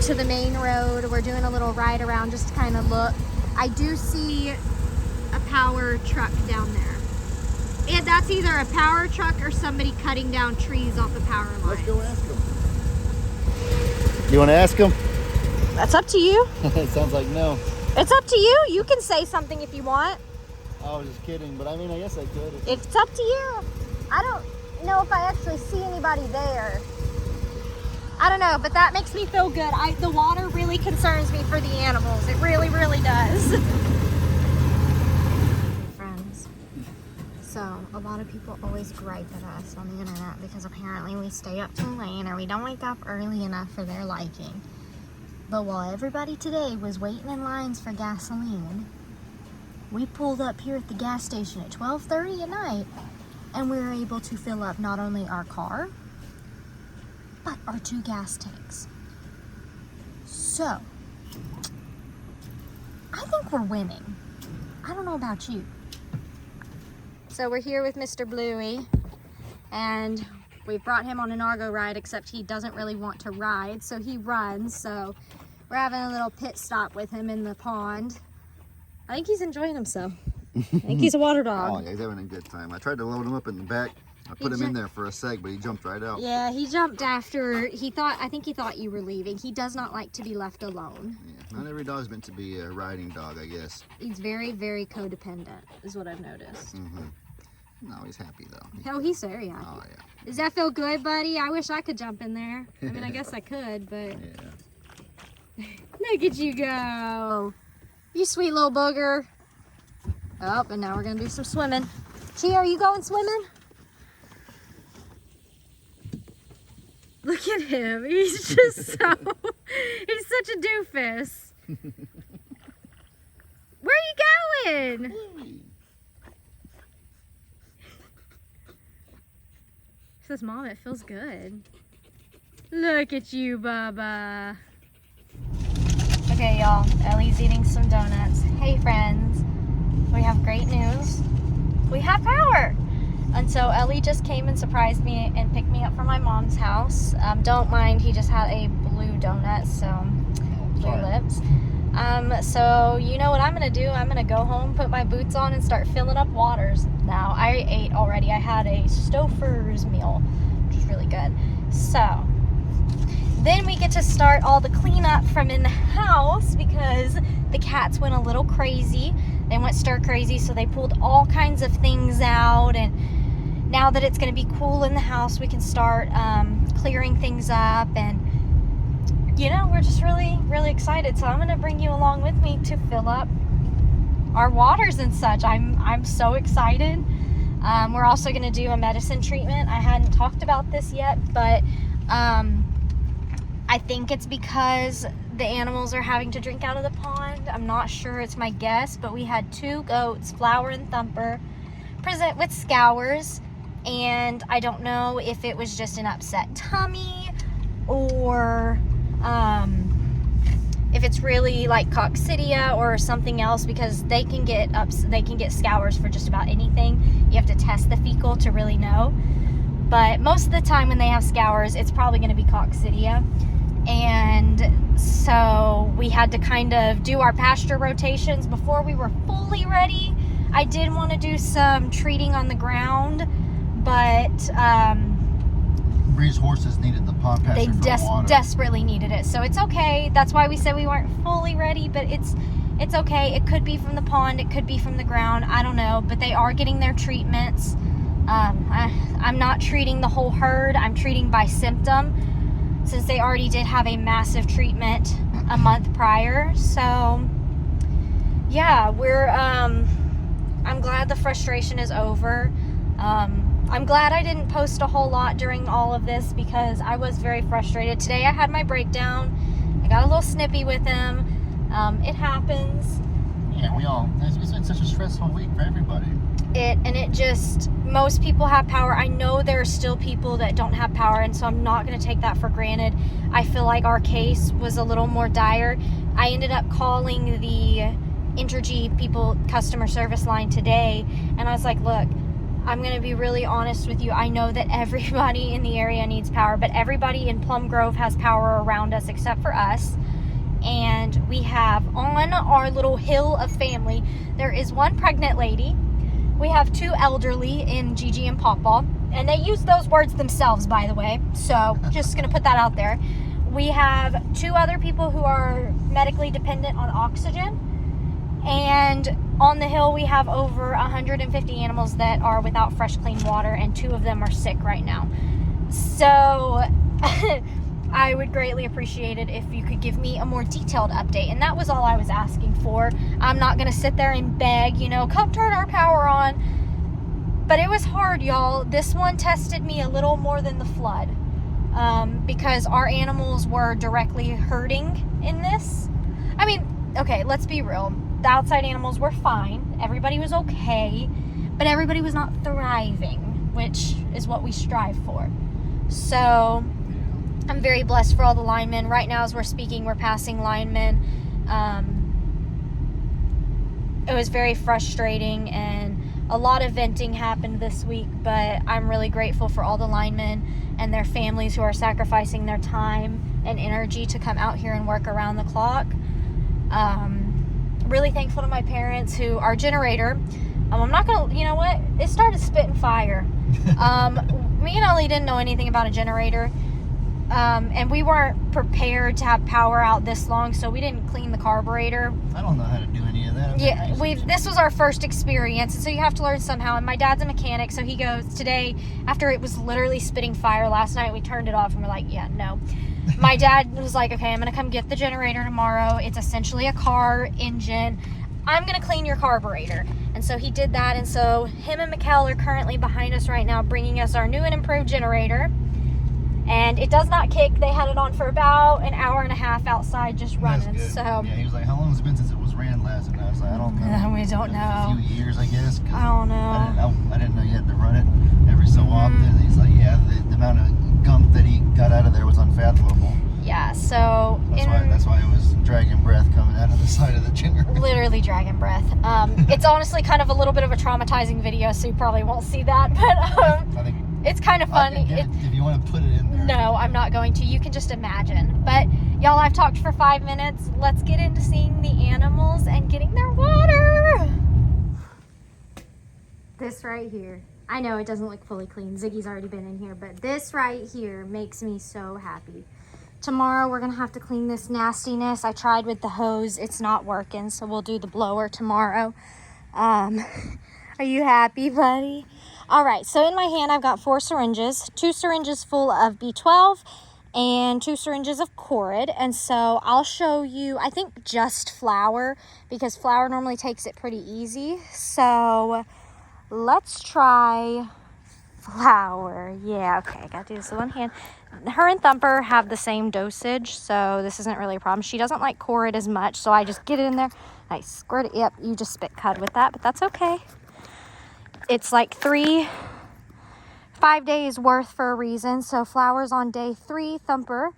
to the main road. We're doing a little ride around just to kind of look. I do see a power truck down there. And that's either a power truck or somebody cutting down trees off the power line. Let's go ask him. You want to ask him? That's up to you. It sounds like no. It's up to you. You can say something if you want. I was just kidding, but I mean, I guess I could. It's up to you. I don't know if I actually see anybody there. I don't know, but that makes me feel good. The water really concerns me for the animals. It really, really does. Friends, so a lot of people always gripe at us on the internet because apparently we stay up too late or we don't wake up early enough for their liking. But while everybody today was waiting in lines for gasoline, we pulled up here at the gas station at 12:30 at night, and we were able to fill up not only our car, but our 2 gas tanks. So, I think we're winning. I don't know about you. So we're here with Mr. Bluey, and we've brought him on an Argo ride, except he doesn't really want to ride, so he runs. So we're having a little pit stop with him in the pond. I think he's enjoying himself. I think he's a water dog. Oh, yeah, he's having a good time. I tried to load him up in the back. I put him in there for a sec, but he jumped right out. Yeah, he jumped after I think he thought you were leaving. He does not like to be left alone. Yeah, not every dog's meant to be a riding dog, I guess. He's very, very codependent, is what I've noticed. No, he's happy though. Oh, he's very happy. Oh, yeah. Does that feel good, buddy? I wish I could jump in there. I mean, I guess I could, but... Yeah. Look at you go. You sweet little booger. Oh, and now we're going to do some swimming. Chi, are you going swimming? Look at him. He's just so... He's such a doofus. Where are you going? Says, Mom, it feels good. Look at you, Bubba. Okay, y'all. Ellie's eating some donuts. Hey, friends. We have great news. We have power. And so Ellie just came and surprised me and picked me up from my mom's house. Don't mind, he just had a blue donut, so blue lips. So you know what I'm gonna do? I'm gonna go home, put my boots on, and start filling up waters. Now, I ate already. I had a Stouffer's meal, which is really good. So then we get to start all the cleanup from in the house because the cats went a little crazy. They went stir crazy, so they pulled all kinds of things out, and now that it's going to be cool in the house, we can start clearing things up, and you know, we're just really, really excited. So I'm going to bring you along with me to fill up our waters and such. I'm so excited. We're also going to do a medicine treatment. I hadn't talked about this yet, but I think it's because the animals are having to drink out of the pond. I'm not sure, it's my guess, but we had 2 goats, Flower and Thumper, present with scours, and I don't know if it was just an upset tummy or if it's really like coccidia or something else, because they can get scours for just about anything. You have to test the fecal to really know, but most of the time when they have scours, it's probably going to be coccidia. And so we had to kind of do our pasture rotations before we were fully ready. I did want to do some treating on the ground, but Bree's horses needed the pond pasture they desperately needed it, so it's okay. That's why we said we weren't fully ready, but it's okay. It could be from the pond, it could be from the ground, I don't know, but they are getting their treatments. I'm not treating the whole herd, I'm treating by symptom, since they already did have a massive treatment a month prior. So yeah, I'm glad the frustration is over. I'm glad I didn't post a whole lot during all of this because I was very frustrated. Today I had my breakdown. I got a little snippy with him. It happens. Yeah, it's been such a stressful week for everybody. Most people have power. I know there are still people that don't have power, and so I'm not going to take that for granted. I feel like our case was a little more dire. I ended up calling the Entergy customer service line today, and I was like, look, I'm going to be really honest with you. I know that everybody in the area needs power, but everybody in Plum Grove has power around us except for us. And we have on our little hill of family, there is one pregnant lady. We have 2 elderly in Gigi and Pawpaw. And they use those words themselves, by the way. So just going to put that out there. We have 2 other people who are medically dependent on oxygen. And on the hill, we have over 150 animals that are without fresh, clean water, and 2 of them are sick right now. So I would greatly appreciate it if you could give me a more detailed update. And that was all I was asking for. I'm not going to sit there and beg, you know, come turn our power on. But it was hard, y'all. This one tested me a little more than the flood. Because our animals were directly hurting in this. I mean, okay, let's be real. The outside animals were fine. Everybody was okay. But everybody was not thriving, which is what we strive for. So I'm very blessed for all the linemen. Right now, as we're speaking, we're passing linemen. It was very frustrating, and a lot of venting happened this week, but I'm really grateful for all the linemen and their families who are sacrificing their time and energy to come out here and work around the clock. Really thankful to my parents who, our generator, I'm not gonna, you know what, it started spitting fire. Me and Ellie didn't know anything about a generator, and we weren't prepared to have power out this long, so we didn't clean the carburetor. I don't know how to do any of that. Yeah, this was our first experience, and so you have to learn somehow. And my dad's a mechanic, so he goes, today, after it was literally spitting fire last night, we turned it off and we're like, yeah, no. My dad was like, okay, I'm gonna come get the generator tomorrow. It's essentially a car engine. I'm gonna clean your carburetor. And so he did that, and so him and Mikkel are currently behind us right now, bringing us our new and improved generator. And it does not kick. They had it on for about an hour and a half outside just running. So yeah, he was like, how long has it been since it was ran last? And I was like, I don't know. We don't know. A few years, I guess. I don't know. I didn't know you had to run it every so often. And he's like, yeah, the amount of gunk that he got out of there was unfathomable. Yeah, so that's why it was dragon breath coming out of the side of the generator. Literally dragon breath. It's honestly kind of a little bit of a traumatizing video, so you probably won't see that, but I think it's kind of funny. If you want to put it in there. No, I'm not going to. You can just imagine. But y'all, I've talked for 5 minutes. Let's get into seeing the animals and getting their water. This right here. I know it doesn't look fully clean. Ziggy's already been in here, but this right here makes me so happy. Tomorrow we're gonna have to clean this nastiness. I tried with the hose, it's not working, so we'll do the blower tomorrow. Are you happy, buddy? All right, so in my hand I've got 4 syringes, 2 syringes full of B12 and 2 syringes of Corid. And so I'll show you, I think just flour, because flour normally takes it pretty easy. So let's try flour. Yeah, okay, I gotta do this with one hand. Her and Thumper have the same dosage, so this isn't really a problem. She doesn't like Corid as much, so I just get it in there. I squirt it. Yep, you just spit cud with that, but that's okay. It's like 5 days worth for a reason. So flour's on day 3, Thumper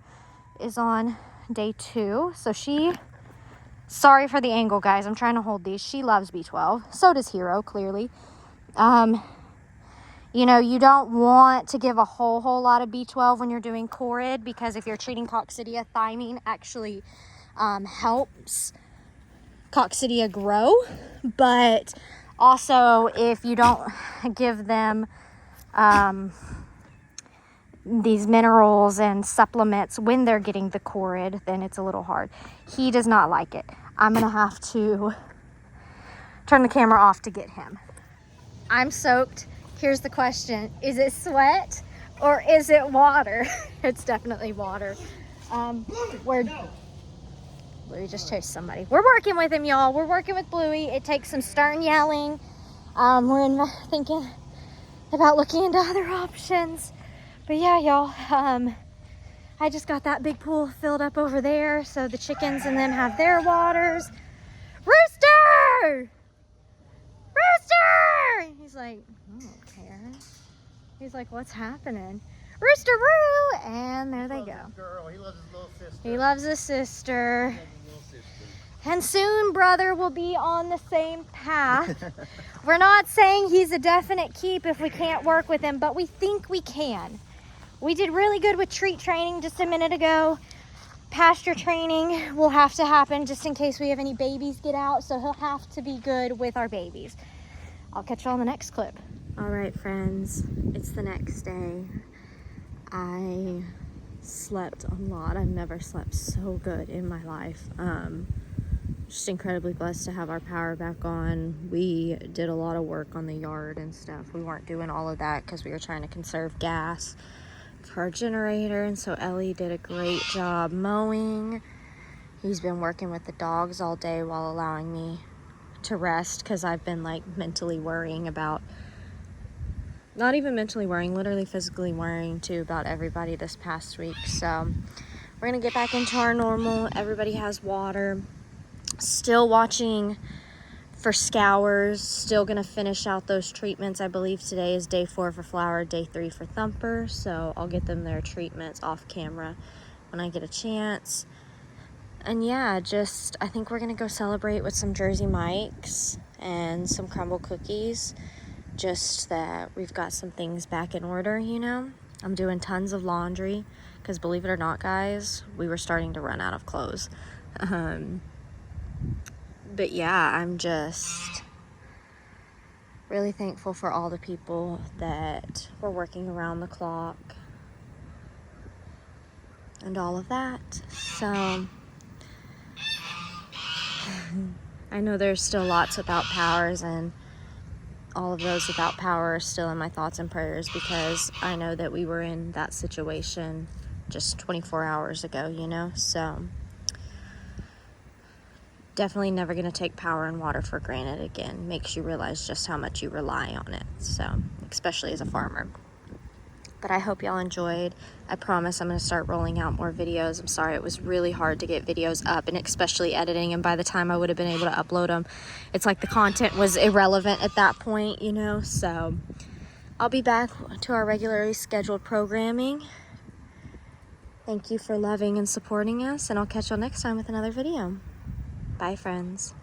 is on day 2. So sorry for the angle, guys. I'm trying to hold these. She loves B12. So does Hero, clearly. You know, you don't want to give a whole lot of B12 when you're doing Corid, because if you're treating coccidia, thymine actually helps coccidia grow. But also, if you don't give them these minerals and supplements when they're getting the Corid, then it's a little hard. He does not like it. I'm going to have to turn the camera off to get him. I'm soaked. Here's the question. Is it sweat or is it water? It's definitely water. Bluey just chased somebody. We're working with him, y'all. We're working with Bluey. It takes some stern yelling. We're thinking about looking into other options. But yeah, y'all, I just got that big pool filled up over there, so the chickens and them have their waters. Rooster! Rooster! He's like, I don't care. He's like, what's happening? Rooster Roo! And there they go. Girl. He loves his little sister. He loves his sister. And soon brother will be on the same path. We're not saying he's a definite keep if we can't work with him, but we think we can. We did really good with treat training just a minute ago. Pasture training will have to happen just in case we have any babies get out, so he'll have to be good with our babies. I'll catch you on the next clip. All right, friends, it's the next day. I slept a lot. I've never slept so good in my life. Just incredibly blessed to have our power back on. We did a lot of work on the yard and stuff. We weren't doing all of that because we were trying to conserve gas for our generator, and so Ellie did a great job mowing. He's been working with the dogs all day while allowing me to rest because I've been like mentally worrying about, not even mentally worrying, literally physically worrying too about everybody this past week. So we're gonna get back into our normal. Everybody has water. Still watching for scours. Still gonna finish out those treatments. I believe today is day 4 for Flower, day 3 for Thumper. So I'll get them their treatments off camera when I get a chance. And yeah, just I think we're gonna go celebrate with some Jersey Mike's and some crumble cookies. Just that we've got some things back in order, you know. I'm doing tons of laundry because believe it or not, guys, we were starting to run out of clothes. But yeah, I'm just really thankful for all the people that were working around the clock and all of that. So I know there's still lots without powers, and all of those without power are still in my thoughts and prayers because I know that we were in that situation just 24 hours ago, you know. So definitely never going to take power and water for granted again. Makes you realize just how much you rely on it, so especially as a farmer. But I hope y'all enjoyed. I promise I'm going to start rolling out more videos. I'm sorry it was really hard to get videos up, and especially editing, and by the time I would have been able to upload them, it's like the content was irrelevant at that point, you know. So I'll be back to our regularly scheduled programming. Thank you for loving and supporting us, and I'll catch y'all next time with another video. Bye, friends.